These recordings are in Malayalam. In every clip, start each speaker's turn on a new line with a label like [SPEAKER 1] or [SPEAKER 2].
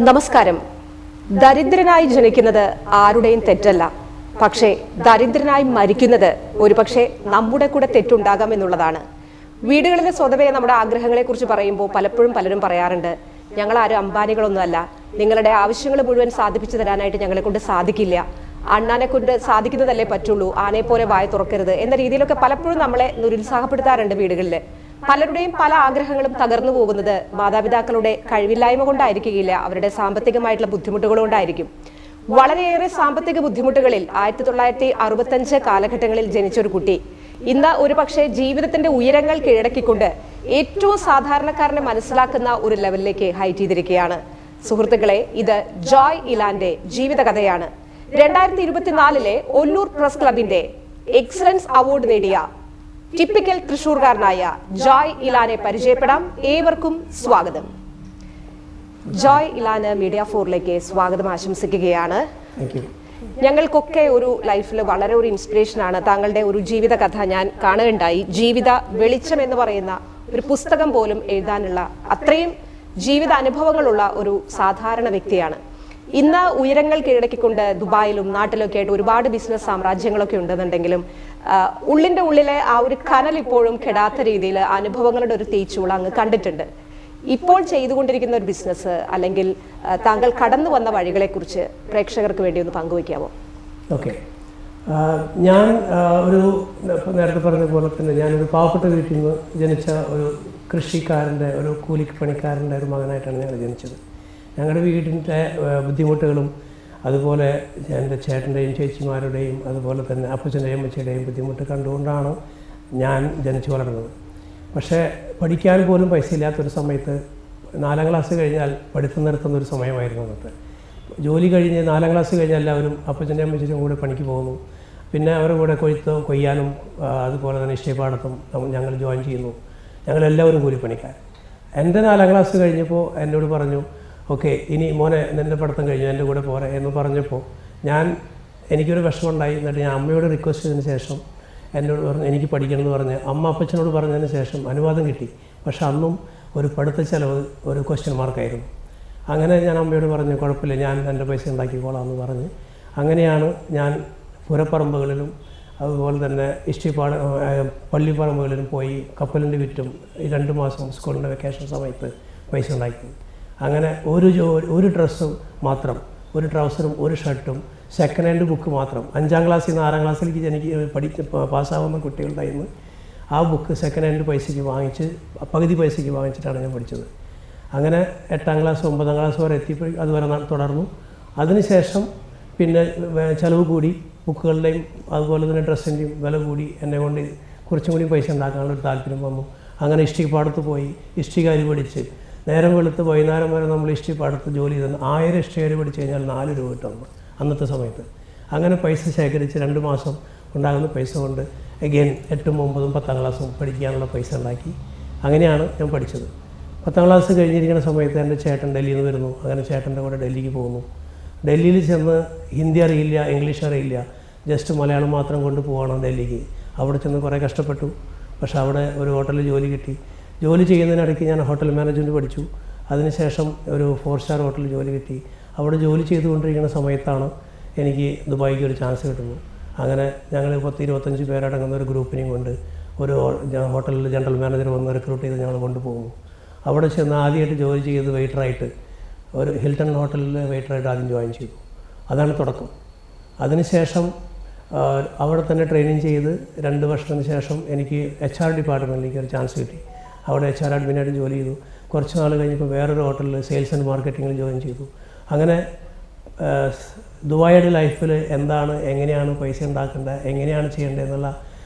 [SPEAKER 1] നമസ്കാരം. ദരിദ്രനായി ജനിക്കുന്നത് ആരുടെയും തെറ്റല്ല. പക്ഷേ ദരിദ്രനായി മരിക്കുന്നത് ഒരുപക്ഷെ നമ്മുടെ കൂടെ തെറ്റുണ്ടാകാം എന്നുള്ളതാണ്. വീടുകളിലെ സ്വതവേ നമ്മുടെ ആഗ്രഹങ്ങളെ കുറിച്ച് പറയുമ്പോൾ പലപ്പോഴും പലരും പറയാറുണ്ട്, ഞങ്ങൾ ആരും അംബാനികളൊന്നുമല്ല, നിങ്ങളുടെ ആവശ്യങ്ങൾ മുഴുവൻ സാധിപ്പിച്ചു തരാനായിട്ട് ഞങ്ങളെ കൊണ്ട് സാധിക്കില്ല, അണ്ണാനെ കൊണ്ട് സാധിക്കുന്നതല്ലേ പറ്റുള്ളൂ, ആനയെ പോലെ വായ തുറക്കരുത് എന്ന രീതിയിലൊക്കെ പലപ്പോഴും നമ്മളെ നിരുത്സാഹപ്പെടുത്താറുണ്ട്. വീടുകളിൽ പലരുടെയും പല ആഗ്രഹങ്ങളും തകർന്നു പോകുന്നത് മാതാപിതാക്കളുടെ കഴിവില്ലായ്മ കൊണ്ടായിരിക്കില്ല, അവരുടെ സാമ്പത്തികമായിട്ടുള്ള ബുദ്ധിമുട്ടുകൾ കൊണ്ടായിരിക്കും. വളരെയേറെ സാമ്പത്തിക ബുദ്ധിമുട്ടുകളിൽ 1965 കാലഘട്ടങ്ങളിൽ ജനിച്ചൊരു കുട്ടി ഇന്ന് ഒരു പക്ഷേ ജീവിതത്തിന്റെ ഉയരങ്ങൾ കീഴടക്കിക്കൊണ്ട് ഏറ്റവും സാധാരണക്കാരനെ മനസ്സിലാക്കുന്ന ഒരു ലെവലിലേക്ക് ഹൈറ്റ് ചെയ്തിരിക്കുകയാണ്. സുഹൃത്തുക്കളെ, ഇത് ജോയ് ഇലാന്റെ ജീവിതകഥയാണ്. 2024 ഒല്ലൂർ പ്രസ് ക്ലബിന്റെ എക്സലൻസ് അവാർഡ് നേടിയ ടിപ്പിക്കൽ തൃശൂർകാരനായ ജോയ് ഇലാനെ പരിചയപ്പെടാം. ഏവർക്കും സ്വാഗതം. ജോയ് ഇലാന് മീഡിയ 4ലേക്ക് സ്വാഗതം ആശംസിക്കുകയാണ്. ഞങ്ങൾക്കൊക്കെ ഒരു ലൈഫിൽ വളരെ ഒരു ഇൻസ്പിറേഷനാണ് താങ്കളുടെ ഒരു ജീവിതകഥ ഞാൻ കാണുകയുണ്ടായി. ജീവിത വെളിച്ചം എന്ന് പറയുന്ന ഒരു പുസ്തകം പോലും എഴുതാനുള്ള അത്രയും ജീവിത അനുഭവങ്ങളുള്ള ഒരു സാധാരണ വ്യക്തിയാണ്. ഇന്ന് ഉയരങ്ങൾ കീഴടക്കിക്കൊണ്ട് ദുബായിലും നാട്ടിലൊക്കെ ആയിട്ട് ഒരുപാട് ബിസിനസ് സാമ്രാജ്യങ്ങളൊക്കെ ഉണ്ടെന്നുണ്ടെങ്കിലും ഉള്ളിന്റെ ഉള്ളിലെ ആ ഒരു കനൽ ഇപ്പോഴും കെടാത്ത രീതിയിൽ അനുഭവങ്ങളുടെ ഒരു തേച്ചുള്ള അങ്ങ് കണ്ടിട്ടുണ്ട്. ഇപ്പോൾ ചെയ്തുകൊണ്ടിരിക്കുന്ന ഒരു ബിസിനസ് അല്ലെങ്കിൽ താങ്കൾ കടന്നു വന്ന വഴികളെ കുറിച്ച് പ്രേക്ഷകർക്ക് വേണ്ടി ഒന്ന് പങ്കുവയ്ക്കാമോ?
[SPEAKER 2] ഓക്കെ, ഞാൻ ഒരു നേരത്തെ പറഞ്ഞ പോലെ തന്നെ ഞാനൊരു പാവപ്പെട്ട വീട്ടിൽ നിന്ന് ജനിച്ച ഒരു കൃഷിക്കാരൻ്റെ ഒരു കൂലിപ്പണിക്കാരൻ്റെ ഒരു മകനായിട്ടാണ് ഞങ്ങൾ ജനിച്ചത്. ഞങ്ങളുടെ വീടിൻ്റെ ബുദ്ധിമുട്ടുകളും അതുപോലെ എൻ്റെ ചേട്ടൻ്റെയും ചേച്ചിമാരുടെയും അതുപോലെ തന്നെ അപ്പച്ചൻ്റെയും അമ്മച്ചിയുടെയും ബുദ്ധിമുട്ട് കണ്ടുകൊണ്ടാണ് ഞാൻ ജനിച്ചു വളർന്നത്. പക്ഷേ പഠിക്കാൻ പോലും പൈസ ഇല്ലാത്തൊരു സമയത്ത് 4ാം ക്ലാസ് കഴിഞ്ഞാൽ പഠിത്തം നിർത്തുന്ന ഒരു സമയമായിരുന്നു അന്നത്തെ. ജോലി കഴിഞ്ഞ് 4ാം ക്ലാസ് കഴിഞ്ഞാൽ എല്ലാവരും അപ്പച്ചൻ്റെയും അമ്മച്ചിയും കൂടെ പണിക്ക് പോകുന്നു. പിന്നെ അവരുടെ കൂടെ കൊയ്യാനും അതുപോലെ തന്നെ ഇഷ്ടപാടത്തും ഞങ്ങൾ ജോയിൻ ചെയ്യുന്നു. ഞങ്ങളെല്ലാവരും കൂലിപ്പണിക്കാർ. എൻ്റെ 4ാം ക്ലാസ് കഴിഞ്ഞപ്പോൾ എന്നോട് പറഞ്ഞു, ഓക്കെ, ഇനി മോനെ നിൻ്റെ പഠിത്തം കഴിഞ്ഞു, എൻ്റെ കൂടെ പോരെ എന്ന് പറഞ്ഞപ്പോൾ എനിക്കൊരു വിഷമമുണ്ടായി. എന്നിട്ട് ഞാൻ അമ്മയോട് റിക്വസ്റ്റ് ചെയ്തതിന് ശേഷം എന്നോട് പറഞ്ഞു എനിക്ക് പഠിക്കണമെന്ന് പറഞ്ഞ് അമ്മ അപ്പച്ചനോട് പറഞ്ഞതിന് ശേഷം അനുവാദം കിട്ടി. പക്ഷെ അന്നും ഒരു പഠിത്ത ചിലവ് ഒരു ക്വസ്റ്റ്യൻ മാർക്കായിരുന്നു. അങ്ങനെ ഞാൻ അമ്മയോട് പറഞ്ഞു, കുഴപ്പമില്ല, ഞാൻ എൻ്റെ പൈസ ഉണ്ടാക്കിക്കോളാം എന്ന് പറഞ്ഞ് അങ്ങനെയാണ് ഞാൻ പുരപ്പറമ്പുകളിലും അതുപോലെ തന്നെ പള്ളിപ്പറമ്പുകളിലും പോയി കപ്പലിൻ്റെ വിറ്റും 2 മാസം സ്കൂളിൻ്റെ വെക്കേഷൻ സമയത്ത് പൈസ ഉണ്ടാക്കി. അങ്ങനെ ഒരു ഡ്രസ്സും മാത്രം, ഒരു ട്രൗസറും ഒരു ഷർട്ടും സെക്കൻഡ് ഹാൻഡ് ബുക്ക് മാത്രം 5ാം ക്ലാസ്സിൽ നിന്ന് 6ാം ക്ലാസ്സിലേക്ക് എനിക്ക് പാസ്സാവുന്ന കുട്ടികളുടെ കയ്യിൽ നിന്ന് ആ ബുക്ക് സെക്കൻഡ് ഹാൻഡ് പൈസയ്ക്ക് വാങ്ങിച്ച് പകുതി പൈസയ്ക്ക് വാങ്ങിച്ചിട്ടാണ് ഞാൻ പഠിച്ചത്. അങ്ങനെ 8ാം ക്ലാസ് 9ാം ക്ലാസ് വരെ എത്തിയപ്പോൾ അതുവരെ തുടർന്നു. അതിനുശേഷം പിന്നെ ചിലവ് കൂടി, ബുക്കുകളുടെയും അതുപോലെ തന്നെ ഡ്രസ്സിൻ്റെയും വില കൂടി, എന്നെ കൊണ്ട് കുറച്ചും കൂടി പൈസ ഉണ്ടാക്കാനുള്ളൊരു താല്പര്യം വന്നു. അങ്ങനെ ഇഷ്ടികപ്പാടത്ത് പോയി ഇഷ്ടികാരി പഠിച്ച് നേരം വെളുത്ത് വൈകുന്നേരം വരെ നമ്മൾ ഇഷ്ടികപ്പാടത്ത് ജോലി ചെയ്ത് 1000 ഇഷ്ടികാരി പഠിച്ചു കഴിഞ്ഞാൽ 4 രൂപ കിട്ടും അന്നത്തെ സമയത്ത്. അങ്ങനെ പൈസ ശേഖരിച്ച് 2 മാസം ഉണ്ടാകുന്ന പൈസ കൊണ്ട് അഗെയിൻ 8ഉം 9ഉം 10ാം ക്ലാസ്സും പഠിക്കാനുള്ള പൈസ ഉണ്ടാക്കി. അങ്ങനെയാണ് ഞാൻ പഠിച്ചത്. 10ാം ക്ലാസ് കഴിഞ്ഞിരിക്കുന്ന സമയത്ത് എൻ്റെ ചേട്ടൻ ഡൽഹിയിൽ നിന്ന് വരുന്നു. അങ്ങനെ ചേട്ടൻ്റെ കൂടെ ഡൽഹിക്ക് പോകുന്നു. ഡൽഹിയിൽ ചെന്ന് ഹിന്ദി അറിയില്ല, ഇംഗ്ലീഷ് അറിയില്ല, ജസ്റ്റ് മലയാളം മാത്രം കൊണ്ട് പോകണം ഡൽഹിക്ക്. അവിടെ ചെന്ന് കുറേ കഷ്ടപ്പെട്ടു. പക്ഷേ അവിടെ ഒരു ഹോട്ടലിൽ ജോലി കിട്ടി. ജോലി ചെയ്യുന്നതിനിടയ്ക്ക് ഞാൻ ഹോട്ടൽ മാനേജ്മെൻറ്റ് പഠിച്ചു. അതിനുശേഷം ഒരു 4 സ്റ്റാർ ഹോട്ടലിൽ ജോലി കിട്ടി. അവിടെ ജോലി ചെയ്തുകൊണ്ടിരിക്കുന്ന സമയത്താണ് എനിക്ക് ദുബായിക്ക് ഒരു ചാൻസ് കിട്ടുന്നു. അങ്ങനെ ഞങ്ങൾ 10-25 പേരടങ്ങുന്ന ഒരു ഗ്രൂപ്പിനെയും കൊണ്ട് ഒരു ഹോട്ടലിൽ ജനറൽ മാനേജർ വന്ന് റിക്രൂട്ട് ചെയ്ത് ഞങ്ങൾ കൊണ്ടുപോകുന്നു. അവിടെ ചെന്ന് ആദ്യമായിട്ട് ജോലി ചെയ്ത് വെയിറ്ററായിട്ട് ഒരു ഹിൽട്ടൺ ഹോട്ടലിൽ വെയിറ്ററായിട്ട് ആദ്യം ജോയിൻ ചെയ്തു. അതാണ് തുടക്കം. അതിനുശേഷം അവിടെ തന്നെ ട്രെയിനിങ് ചെയ്ത് 2 വർഷത്തിന് ശേഷം എനിക്ക് HR ഡിപ്പാർട്ട്മെൻറ്റിലേക്ക് ഒരു ചാൻസ് കിട്ടി. അവിടെ HR അഡ്മിനായിട്ട് ജോലി ചെയ്തു. കുറച്ച് നാൾ കഴിഞ്ഞപ്പോൾ വേറൊരു ഹോട്ടലിൽ സെയിൽസ് ആൻഡ് മാർക്കറ്റിങ്ങിൽ ജോയിൻ ചെയ്തു. അങ്ങനെ ദുബായിയുടെ ലൈഫിൽ എങ്ങനെയാണ് പൈസ ഉണ്ടാക്കേണ്ടത്, എങ്ങനെയാണ് ചെയ്യേണ്ടത് എന്നുള്ള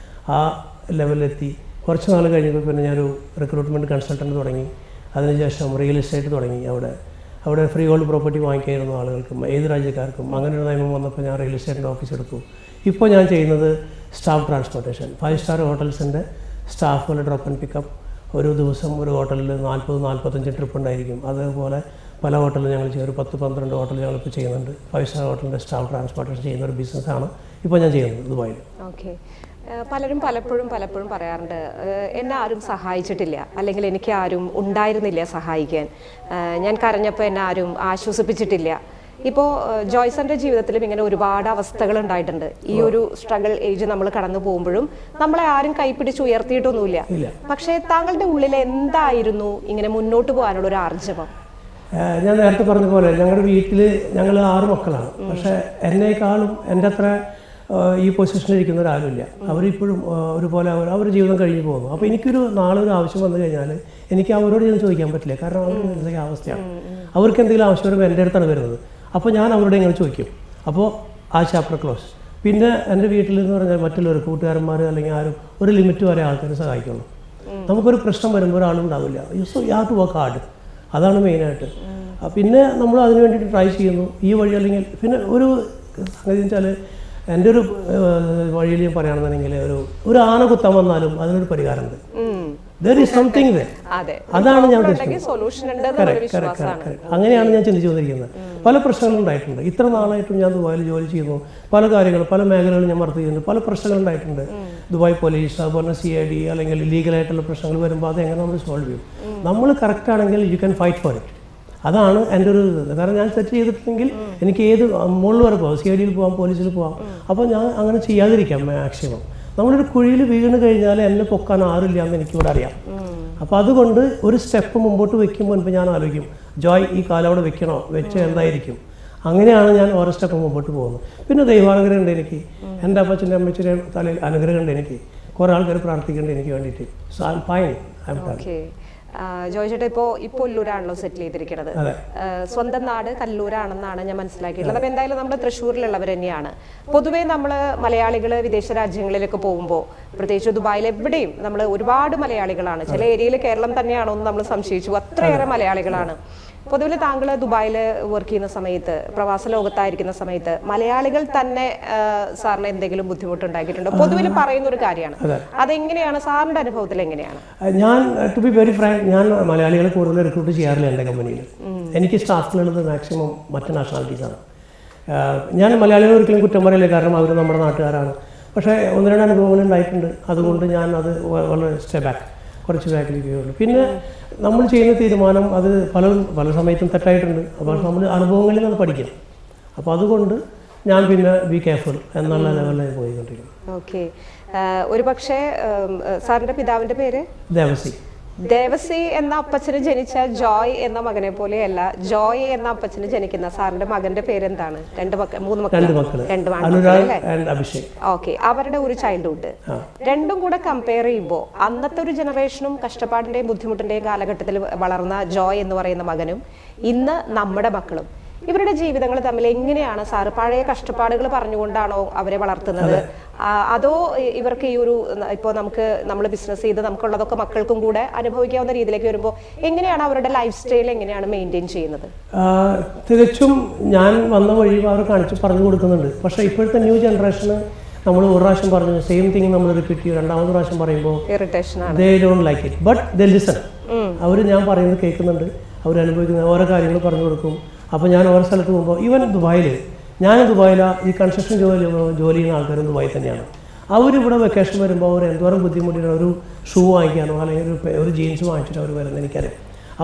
[SPEAKER 2] ആ ലെവലിലെത്തി. കുറച്ച് നാൾ കഴിഞ്ഞപ്പോൾ പിന്നെ ഞാനൊരു റിക്രൂട്ട്മെൻറ്റ് കൺസൾട്ടൻറ്റ് തുടങ്ങി. അതിനുശേഷം റിയൽ എസ്റ്റേറ്റ് തുടങ്ങി. അവിടെ ഫ്രീ ഹോൾഡ് പ്രോപ്പർട്ടി വാങ്ങിക്കായിരുന്നു ആളുകൾക്കും, ഏത് രാജ്യക്കാർക്കും. അങ്ങനെ ഒരു നിയമം വന്നപ്പോൾ ഞാൻ റിയൽ എസ്റ്റേറ്റിൻ്റെ ഓഫീസ് എടുത്തു. ഇപ്പോൾ ഞാൻ ചെയ്യുന്നത് സ്റ്റാഫ് ട്രാൻസ്പോർട്ടേഷൻ. 5 സ്റ്റാർ ഹോട്ടൽസിൻ്റെ സ്റ്റാഫുകൾ ഡ്രോപ്പ് ആൻഡ് പിക്കപ്പ്. ഒരു ദിവസം ഒരു ഹോട്ടലിൽ 40-45 ട്രിപ്പ് ഉണ്ടായിരിക്കും. അതുപോലെ പല ഹോട്ടലിൽ ഞങ്ങൾ ചെയ്യും. ഒരു 10-12 ഹോട്ടൽ ഞങ്ങളിപ്പോൾ ചെയ്യുന്നുണ്ട്. 5 സ്റ്റാർ ഹോട്ടലിൻ്റെ സ്റ്റാഫ് ട്രാൻസ്പോർട്ടേഷൻ ചെയ്യുന്ന ഒരു ബിസിനസ്സാണ് ഇപ്പോൾ ഞാൻ ചെയ്യുന്നത് ദുബായിൽ.
[SPEAKER 1] ഓക്കെ, പലരും പലപ്പോഴും പറയാറുണ്ട്, എന്നെ ആരും സഹായിച്ചിട്ടില്ല, അല്ലെങ്കിൽ എനിക്ക് ആരും ഉണ്ടായിരുന്നില്ല സഹായിക്കാൻ, ഞാൻ കരഞ്ഞപ്പോൾ എന്നെ ആരും ആശ്വസിപ്പിച്ചിട്ടില്ല. ഇപ്പോൾ ജോയ്സന്റെ ജീവിതത്തിലും ഇങ്ങനെ ഒരുപാട് അവസ്ഥകൾ ഉണ്ടായിട്ടുണ്ട്. ഈ ഒരു സ്ട്രഗിൾ ഏജ് നമ്മൾ കടന്നു പോകുമ്പോഴും നമ്മളെ ആരും കൈപ്പിടിച്ച് ഉയർത്തിയിട്ടൊന്നുമില്ല. പക്ഷേ താങ്കളുടെ ഉള്ളിൽ എന്തായിരുന്നു ഇങ്ങനെ മുന്നോട്ട് പോകാനുള്ള ഒരു ആർജവം?
[SPEAKER 2] ഞാൻ നേരത്തെ പറഞ്ഞ പോലെ ഞങ്ങളുടെ വീട്ടിൽ ഞങ്ങൾ 6 മക്കളാണ്. പക്ഷേ എന്നേക്കാളും എൻ്റെ അത്ര ഈ പൊസിഷനിൽ ഇരിക്കുന്ന ഒരാളുമില്ല. അവരിപ്പോഴും ഒരുപോലെ അവർ ജീവിതം കഴിഞ്ഞു പോകുന്നു. അപ്പോൾ എനിക്കൊരു നാളെ ഒരു ആവശ്യം വന്നു കഴിഞ്ഞാൽ എനിക്ക് അവരോട് ഞാൻ ചോദിക്കാൻ പറ്റില്ല. കാരണം അവർ എന്തെങ്കിലും അവസ്ഥയാണ്. അവർക്ക് എന്തെങ്കിലും ആവശ്യം വരുമ്പോൾ എൻ്റെ അടുത്താണ് വരുന്നത്. അപ്പോൾ ഞാൻ അവരോട് ഇങ്ങനെ ചോദിക്കും. അപ്പോൾ ആ ചാപ്റ്റർ ക്ലോസ്. പിന്നെ എൻ്റെ വീട്ടിൽ എന്ന് പറഞ്ഞാൽ മറ്റുള്ളവർ കൂട്ടുകാരന്മാർ അല്ലെങ്കിൽ ആരും ഒരു ലിമിറ്റ് വരെ ആൾക്കാരെ സഹായിക്കുള്ളൂ. നമുക്കൊരു പ്രശ്നം വരുമ്പോൾ ഒരാളും ഉണ്ടാവില്ല. So you have to work hard. അതാണ് മെയിനായിട്ട്. പിന്നെ നമ്മൾ അതിന് വേണ്ടിയിട്ട് ട്രൈ ചെയ്യുന്നു ഈ വഴി. അല്ലെങ്കിൽ പിന്നെ ഒരു സംഗതി വെച്ചാൽ എൻ്റെ ഒരു വഴിയിൽ ഞാൻ പറയുകയാണെന്നുണ്ടെങ്കിൽ ഒരു ആന കുത്താൻ വന്നാലും അതിനൊരു പരിഹാരമുണ്ട്. There is something there. അതാണ് ഞാൻ അങ്ങനെയാണ് ഞാൻ ചിന്തിച്ചുകൊണ്ടിരിക്കുന്നത്. പല പ്രശ്നങ്ങളും ഉണ്ടായിട്ടുണ്ട്. ഇത്ര നാളായിട്ടും ഞാൻ ദുബായിൽ ജോലി ചെയ്യുന്നു. പല കാര്യങ്ങളും പല മേഖലകളും ഞാൻ വർക്ക് ചെയ്യുന്നു. പല പ്രശ്നങ്ങൾ ഉണ്ടായിട്ടുണ്ട്. ദുബായ് പോലീസ്, അതുപോലെ CID അല്ലെങ്കിൽ ലീഗലായിട്ടുള്ള പ്രശ്നങ്ങൾ വരുമ്പോൾ അതെങ്ങനെ നമ്മൾ സോൾവ് ചെയ്യും? നമ്മൾ കറക്റ്റ് ആണെങ്കിൽ you can fight for it. അതാണ് എൻ്റെ ഒരു ഇത്. കാരണം ഞാൻ സെറ്റ് ചെയ്തിട്ടുണ്ടെങ്കിൽ എനിക്ക് ഏത് മുകളിൽ വരെ പോകാം, CID പോകാം, പോലീസിൽ പോകാം. അപ്പോൾ ഞാൻ അങ്ങനെ ചെയ്യാതിരിക്കാം മാക്സിമം. നമ്മളൊരു കുഴിയിൽ വീണ് കഴിഞ്ഞാൽ എന്നെ പൊക്കാൻ ആരില്ല എന്ന് എനിക്കിവിടെ അറിയാം. അപ്പോൾ അതുകൊണ്ട് ഒരു സ്റ്റെപ്പ് മുമ്പോട്ട് വെക്കുമ്പോൾ ഇപ്പോൾ ഞാൻ ആലോചിക്കും, ജോയ് ഈ കാലം അവിടെ വെക്കണോ, വെച്ച് എന്തായിരിക്കും? അങ്ങനെയാണ് ഞാൻ ഓരോ സ്റ്റെപ്പ് മുമ്പോട്ട് പോകുന്നത്. പിന്നെ ദൈവാനുഗ്രഹം ഉണ്ട് എനിക്ക്. എൻ്റെ അപ്പച്ചൻ്റെ അമ്മച്ചിൻ്റെ തലയിൽ അനുഗ്രഹം ഉണ്ട് എനിക്ക്. കുറേ ആൾക്കാർ പ്രാർത്ഥിക്കുന്നുണ്ട് എനിക്ക് വേണ്ടിയിട്ട്. So I am fine. I am fine.
[SPEAKER 1] Joy ചേട്ടാ ഇപ്പോൾ കൊല്ലൂരാണല്ലോ സെറ്റിൽ ചെയ്തിരിക്കുന്നത്. സ്വന്തം നാട് കല്ലൂരാണെന്നാണ് ഞാൻ മനസ്സിലാക്കിയിട്ടുള്ളത്. അപ്പോൾ എന്തായാലും നമ്മൾ തൃശ്ശൂരിലുള്ളവർ തന്നെയാണ്. പൊതുവേ നമ്മൾ മലയാളികൾ വിദേശ രാജ്യങ്ങളിലൊക്കെ പോകുമ്പോൾ, പ്രത്യേകിച്ച് ദുബായിൽ എവിടെയും നമ്മൾ ഒരുപാട് മലയാളികളാണ്. ചില ഏരിയയിൽ കേരളം തന്നെയാണോ എന്ന് നമ്മൾ സംശയിച്ചു. അത്രയേറെ മലയാളികളാണ്. പൊതുവിൽ താങ്കൾ ദുബായിൽ വർക്ക് ചെയ്യുന്ന സമയത്ത്, പ്രവാസ ലോകത്തായിരിക്കുന്ന സമയത്ത് മലയാളികൾ തന്നെ സാറിന് എന്തെങ്കിലും ബുദ്ധിമുട്ടുണ്ടാക്കിയിട്ടുണ്ടോ? പൊതുവിൽ പറയുന്ന ഒരു കാര്യമാണ്. അതെങ്ങനെയാണ് സാറിന്റെ അനുഭവത്തിൽ എങ്ങനെയാണ്?
[SPEAKER 2] ഞാൻ ടു ബി വെരി ഫ്രാങ്ക്, ഞാൻ മലയാളികളെ കൂടുതൽ റിക്രൂട്ട് ചെയ്യാറില്ല എൻ്റെ കമ്പനിയിൽ. എനിക്ക് സ്റ്റാഫിനുള്ളത് മാക്സിമം മറ്റ് നാഷണാലിറ്റീസാണ്. ഞാൻ മലയാളികൾ ഒരിക്കലും കുറ്റം പറയില്ല, കാരണം അവർ നമ്മുടെ നാട്ടുകാരാണ്. പക്ഷേ 1-2 അനുഭവങ്ങൾ ഉണ്ടായിട്ടുണ്ട്. അതുകൊണ്ട് ഞാൻ അത് വളരെ കുറച്ച് ബാക്കിലേക്ക് ഉള്ളൂ. പിന്നെ നമ്മൾ ചെയ്യുന്ന തീരുമാനം അത് പല സമയത്തും തെറ്റായിട്ടുണ്ട്. അപ്പോൾ നമ്മൾ അനുഭവങ്ങളിൽ നിന്ന് പഠിക്കണം. അപ്പോൾ അതുകൊണ്ട് ഞാൻ പിന്നെ ബി കെയർഫുൾ എന്നുള്ള ലെവലിൽ പോയിക്കൊണ്ടിരിക്കുന്നു.
[SPEAKER 1] ഓക്കെ. ഒരു പക്ഷേ സാറിൻ്റെ പിതാവിൻ്റെ പേര് ദേവസി എന്ന അപ്പച്ചന് ജനിച്ച ജോയ് എന്ന മകനെ പോലെയല്ല, ജോയ് എന്ന അപ്പച്ചന് ജനിക്കുന്ന സാറിന്റെ മകന്റെ പേരെന്താണ്? 3 മക്കൾ. ഓക്കെ. അവരുടെ ഒരു ചൈൽഡ്ഹുഡ് രണ്ടും കൂടെ കമ്പയർ ചെയ്യുമ്പോൾ അന്നത്തെ ഒരു ജനറേഷനും കഷ്ടപ്പാടിന്റെയും ബുദ്ധിമുട്ടിന്റെയും കാലഘട്ടത്തിൽ വളർന്ന ജോയ് എന്ന് പറയുന്ന മകനും ഇന്ന് നമ്മുടെ മക്കളും, ഇവരുടെ ജീവിതങ്ങൾ തമ്മിൽ എങ്ങനെയാണ് സാറ്? പഴയ കഷ്ടപ്പാടുകൾ പറഞ്ഞുകൊണ്ടാണോ അവരെ വളർത്തുന്നത്? അതോ ഇവർക്ക് ഈ ഒരു ഇപ്പോൾ നമ്മൾ ബിസിനസ് ചെയ്ത് നമുക്കുള്ളതൊക്കെ മക്കൾക്കും കൂടെ അനുഭവിക്കാവുന്ന രീതിയിലേക്ക് വരുമ്പോൾ എങ്ങനെയാണ് അവരുടെ ലൈഫ് സ്റ്റൈൽ എങ്ങനെയാണ് മെയിൻറ്റെയിൻ ചെയ്യുന്നത്?
[SPEAKER 2] തികച്ചും ഞാൻ വന്ന വഴി അവർ പറഞ്ഞു കൊടുക്കുന്നുണ്ട്. പക്ഷേ ഇപ്പോഴത്തെ ന്യൂ ജനറേഷന് നമ്മൾ ഒരു പ്രാവശ്യം പറഞ്ഞു സെയിം തിങ് നമ്മൾ റിപ്പീറ്റ് ചെയ്യും. 2ാമത് പ്രാവശ്യം പറയുമ്പോൾ they don't like it, but they listen. അവർ ഞാൻ പറയുന്നത് കേൾക്കുന്നുണ്ട്. അവർ അനുഭവിക്കുന്ന ഓരോ കാര്യങ്ങൾ പറഞ്ഞു കൊടുക്കും. അപ്പോൾ ഞാൻ ഓരോ സ്ഥലത്ത് പോകുമ്പോൾ, ഈവൻ ഞാൻ ദുബായിലാണ്, ഈ കൺസ്ട്രക്ഷൻ ജോലി ചെയ്യുന്ന ആൾക്കാരും ദുബായിൽ തന്നെയാണ്. അവരിവിടെ വെക്കേഷൻ വരുമ്പോൾ അവർ എന്തോരം ബുദ്ധിമുട്ടിയാണ് ഒരു ഷൂ വാങ്ങിക്കാനോ അല്ലെങ്കിൽ ഒരു ജീൻസ് വാങ്ങിച്ചിട്ട് അവർ വരുന്നത് എനിക്കറിയാം.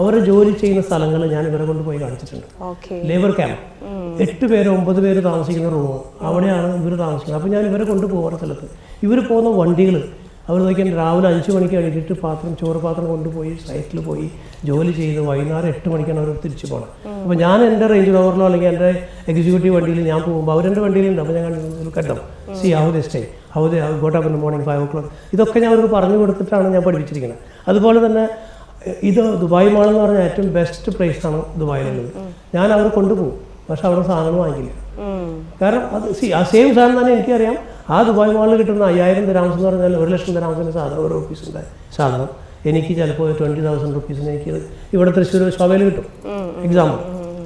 [SPEAKER 2] അവർ ജോലി ചെയ്യുന്ന സ്ഥലങ്ങൾ ഞാൻ ഇവരെ കൊണ്ടുപോയി കാണിച്ചിട്ടുണ്ട്. ലേബർ ക്യാമ്പ് 8 പേര് 9 പേര് താമസിക്കുന്ന റൂം, അവിടെയാണ് ഇവർ താമസിക്കുന്നത്. അപ്പോൾ ഞാൻ ഇവരെ കൊണ്ടുപോകുന്ന സ്ഥലത്ത് ഇവർ പോകുന്ന വണ്ടികൾ അവർ നോക്കിയാൽ രാവിലെ 5 മണിക്ക് എഴുതിയിട്ട് ചോറ് പാത്രം കൊണ്ടുപോയി സൈറ്റിൽ പോയി ജോലി ചെയ്ത് വൈകുന്നേരം 8 മണിക്കാണ് അവർ തിരിച്ചു പോകണം. അപ്പോൾ ഞാൻ എൻ്റെ റേഞ്ച് റോവറിലോ അല്ലെങ്കിൽ എൻ്റെ എക്സിക്യൂട്ടീവ് വണ്ടിയിൽ ഞാൻ പോകുമ്പോൾ അവരെൻ്റെ വണ്ടിയിലുണ്ട്. അപ്പോൾ ഞാൻ കണ്ടോ see how they stay, how they got up in the morning 5 o'clock. ഇതൊക്കെ ഞാൻ അവർക്ക് പറഞ്ഞു കൊടുത്തിട്ടാണ് ഞാൻ പഠിപ്പിച്ചിരിക്കുന്നത്. അതുപോലെ തന്നെ ഇത് ദുബായ് മാൾ എന്ന് പറഞ്ഞാൽ ഏറ്റവും ബെസ്റ്റ് പ്ലേസാണ് ദുബായിലുള്ളത്. ഞാൻ അവരെ കൊണ്ടുപോകും, പക്ഷെ അവിടെ സാധനം വാങ്ങിക്കില്ല. കാരണം അത് ആ സെയിം സാധനം തന്നെ എനിക്കറിയാം. ആ ദുബായ് മാളിൽ കിട്ടുന്ന 5000 ദിർഹംസ് എന്ന് പറഞ്ഞാൽ 1,00,000 ദിർഹംസിൻ്റെ സാധനം, ഒരു ഓഫീസിൻ്റെ സാധനം എനിക്ക് ചിലപ്പോൾ 20,000 റുപ്പീസിന് എനിക്ക് ഇവിടെ തൃശ്ശൂർ ശോഭയിൽ കിട്ടും. എക്സാമ്പിൾ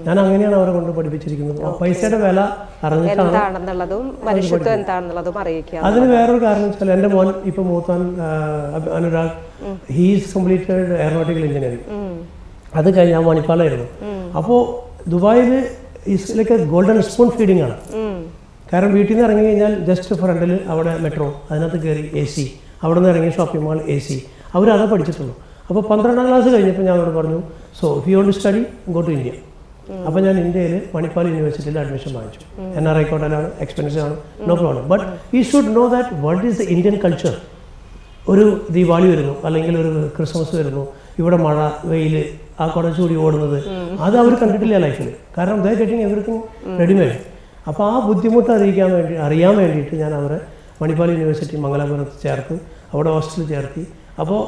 [SPEAKER 2] ഞാൻ അങ്ങനെയാണ് അവരെ കൊണ്ട് പഠിപ്പിച്ചിരിക്കുന്നത്. പൈസയുടെ വില അറിഞ്ഞിട്ടാണ്. അതിന് വേറൊരു കാരണം വെച്ചാൽ എൻ്റെ മോൻ ഇപ്പോൾ മൂത്താൻ Anurag, he's completed aeronautical engineering. അത് കഴിഞ്ഞ് ഞാൻ മണിപ്പാലായിരുന്നു. അപ്പോൾ ദുബായിൽ is like golden spoon feeding ആണ്. കാരണം വീട്ടിൽ നിന്ന് ഇറങ്ങി കഴിഞ്ഞാൽ ജസ്റ്റ് ഫ്രണ്ടിൽ അവിടെ മെട്രോ, അതിനകത്ത് കയറി AC, അവിടെ നിന്ന് ഇറങ്ങി ഷോപ്പിംഗ് മാൾ AC, അവരതാ പഠിച്ചിട്ടുള്ളൂ. അപ്പോൾ 12ാം ക്ലാസ് കഴിഞ്ഞപ്പോൾ ഞാൻ അവരോട് പറഞ്ഞു, so if you want to study go to India. അപ്പോൾ ഞാൻ ഇന്ത്യയിൽ മണിപ്പാൽ യൂണിവേഴ്സിറ്റിയിൽ അഡ്മിഷൻ വാങ്ങിച്ചു. NRI കോട്ടയിലാണ്, എക്സ്പെൻസീവ് ആണ്, no problem. But you should know that what is the Indian culture. ഒരു ദീപാവലി വരുന്നു, അല്ലെങ്കിൽ ഒരു ക്രിസ്മസ് വരുന്നു, ഇവിടെ മഴ, വെയിൽ, ആ കുടച്ചൂടി ഓടുന്നത്, അത് അവർ കണ്ടിട്ടില്ല ലൈഫിൽ. കാരണം ദേ ഗെറ്റിംഗ് എവറിത്തിങ് റെഡിമെയ്ഡ്. അപ്പോൾ ആ ബുദ്ധിമുട്ട് അറിയാൻ വേണ്ടിയിട്ട് ഞാൻ അവരെ മണിപ്പാൽ യൂണിവേഴ്സിറ്റി മംഗലാപുരത്ത് ചേർത്ത്, അവിടെ ഹോസ്റ്റലിൽ ചേർത്തി. അപ്പോൾ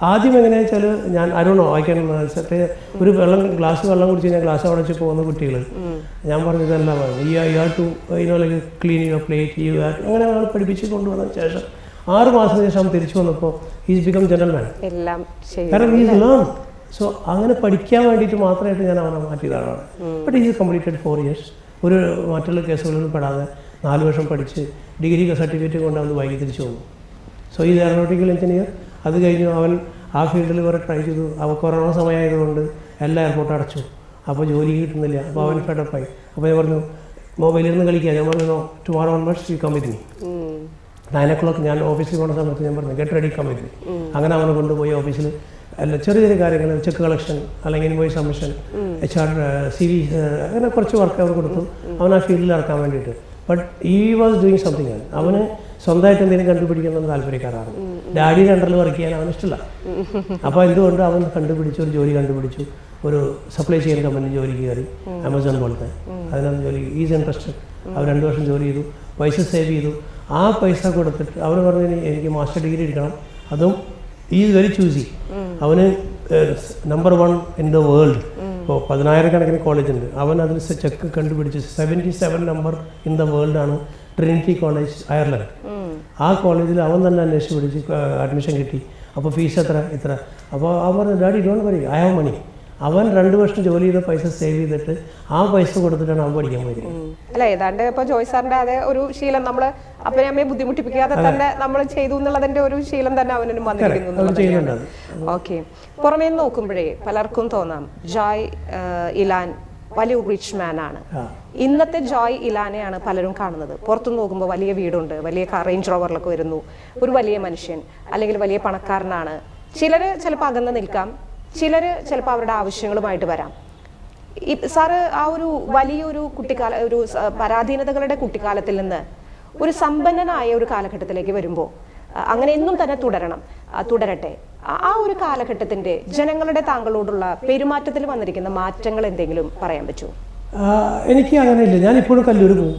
[SPEAKER 2] ആദ്യം എങ്ങനെയാണെന്ന് വെച്ചാൽ ഞാൻ അരുണോ വായിക്കാൻ ഒരു ഗ്ലാസ് വെള്ളം കുടിച്ച് കഴിഞ്ഞാൽ ഗ്ലാസ് അവിടെ വെച്ച് പോകുന്ന കുട്ടികൾ, ഞാൻ പറഞ്ഞു ഇതെല്ലാം you have to like clean your plate, you have, അങ്ങനെ നമ്മൾ പഠിപ്പിച്ച് കൊണ്ടുവന്നതിന് ശേഷം 6 മാസത്തിന് ശേഷം തിരിച്ചു വന്നപ്പോൾ ഹീസ് ബിക്കം ജെന്റൽമാൻ. കാരണം ഹീസ് ലേൺ. സോ അങ്ങനെ പഠിക്കാൻ വേണ്ടിയിട്ട് മാത്രമായിട്ട് ഞാൻ അവനെ മാറ്റിയതാണ്. But he's completed 4 years. ഒരു മറ്റുള്ള കേസുകളിലും പെടാതെ 4 വർഷം പഠിച്ച് ഡിഗ്രി സർട്ടിഫിക്കറ്റ് കൊണ്ട് അവൻ വൈകി തിരിച്ചു വന്നു. സോ ഈ എയറോനോട്ടിക്കൽ എഞ്ചിനീയർ. അത് കഴിഞ്ഞു അവൻ ആ ഫീൽഡിൽ കുറേ ട്രൈ ചെയ്തു. അവ കൊറോണ സമയമായതുകൊണ്ട് എല്ലാ എയർപോർട്ടും അടച്ചു. അപ്പോൾ ജോലി കിട്ടുന്നില്ല. അപ്പോൾ അവൻ ഫെഡപ്പായി. അപ്പോൾ ഞാൻ പറഞ്ഞു മൊബൈലിൽ നിന്ന് കളിക്കുക. ഞാൻ പറഞ്ഞു tomorrow onwards you come with me. 9 o'clock ഞാൻ ഓഫീസിൽ പോകുന്ന സമയത്ത് ഞാൻ പറഞ്ഞു get ready come with me. അങ്ങനെ അവനെ കൊണ്ടുപോയി ഓഫീസിൽ ചെറിയ ചെറിയ കാര്യങ്ങൾ, ചെക്ക് കളക്ഷൻ, അല്ലെങ്കിൽ ഇൻവോയ്സ് സബ്മിഷൻ, HR, CV, അങ്ങനെ കുറച്ച് വർക്ക് അവർ കൊടുത്തു അവൻ ആ ഫീൽഡിൽ ഇറക്കാൻ വേണ്ടിയിട്ട്. ബട്ട് ഈ വാസ് ഡൂയിങ് സംതിങ്. അവന് സ്വന്തമായിട്ട് എന്തെങ്കിലും കണ്ടുപിടിക്കണമെന്ന് താല്പര്യക്കാരാണ്. ഡാഡിയുടെ അണ്ടറിൽ വർക്ക് ചെയ്യാൻ അവന് ഇഷ്ടമില്ല. അപ്പോൾ എന്തുകൊണ്ട് അവൻ കണ്ടുപിടിച്ചു, ഒരു ജോലി കണ്ടുപിടിച്ചു. ഒരു സപ്ലൈ ചെയിൻ കമ്പനി ജോലിക്ക് കയറി, ആമസോൺ പോലത്തെ. അതിനകത്ത് ജോലി ഈസ് ഇൻട്രസ്റ്റഡ്. അവർ 2 വർഷം ജോലി ചെയ്തു, പൈസ സേവ് ചെയ്തു. ആ പൈസ കൊടുത്തിട്ട് അവർ പറഞ്ഞു എനിക്ക് മാസ്റ്റർ ഡിഗ്രി എടുക്കണം. അതും ഈസ് വെരി ചൂസി. അവന് നമ്പർ 1 ഇൻ ദ വേൾഡ്. ഇപ്പോൾ 10,000 കോളേജ് ഉണ്ട്. അവൻ അതിൽ ചെക്ക് കണ്ടുപിടിച്ച് 77 നമ്പർ ഇൻ ദ വേൾഡ് ആണ് ട്രിനിറ്റി കോളേജ്, അയർലൻഡ്. ആ കോളേജിൽ അവൻ തന്നെ അന്വേഷിച്ച് പിടിച്ച് അഡ്മിഷൻ കിട്ടി. അപ്പോൾ ഫീസ് ഇത്ര. അപ്പോൾ അവൻ പറഞ്ഞു daddy don't worry, I have money. അവൻ 2 വർഷം ജോലി ചെയ്ത പൈസ സേവ് ചെയ്തിട്ട് ആ പൈസ കൊടുത്തിട്ടാണ് അവൻ പഠിക്കാൻ പോയത്.
[SPEAKER 1] അല്ല, ഏതാണ്ട് ഇപ്പൊ ജോയ് സാറിന്റെ അതേ ഒരു ശീലം നമ്മള് അപ്പനെ അമ്മയെ ബുദ്ധിമുട്ടിപ്പിക്കാതെ തന്നെ നമ്മൾ ചെയ്തു എന്നുള്ളതിന്റെ ഒരു ശീലം തന്നെ അവനും വന്നിരിക്കുന്നു. ഓക്കെ. പുറമേ നോക്കുമ്പോഴേ പലർക്കും തോന്നാം ജോയ് ഇലാൻ വലിയ റിച്ച് മാൻ ആണ്. ഇന്നത്തെ ജോയ് ഇലാനെയാണ് പലരും കാണുന്നത്. പുറത്തു നോക്കുമ്പോൾ വലിയ വീടുണ്ട്, വലിയ റേഞ്ച് റോവറിലൊക്കെ വരുന്നു, ഒരു വലിയ മനുഷ്യൻ, അല്ലെങ്കിൽ വലിയ പണക്കാരനാണ്. ചിലര് ചിലപ്പോൾ അകന്ന് നിൽക്കാം, ചിലര് ചിലപ്പോൾ അവരുടെ ആവശ്യങ്ങളുമായിട്ട് വരാം. സാറ് ആ ഒരു വലിയൊരു ഒരു പരാധീനതകളുടെ കുട്ടിക്കാലത്തിൽ നിന്ന് ഒരു സമ്പന്നനായ ഒരു കാലഘട്ടത്തിലേക്ക് വരുമ്പോൾ അങ്ങനെ എന്നും തന്നെ തുടരട്ടെ. ആ ഒരു കാലഘട്ടത്തിന്റെ ജനങ്ങളുടെ താങ്കളോടുള്ള പെരുമാറ്റത്തിൽ വന്നിരിക്കുന്ന മാറ്റങ്ങൾ എന്തെങ്കിലും പറയാൻ പറ്റുമോ?
[SPEAKER 2] എനിക്ക് അങ്ങനെയില്ല. ഞാനിപ്പോഴും കല്ലൂർ പോകും.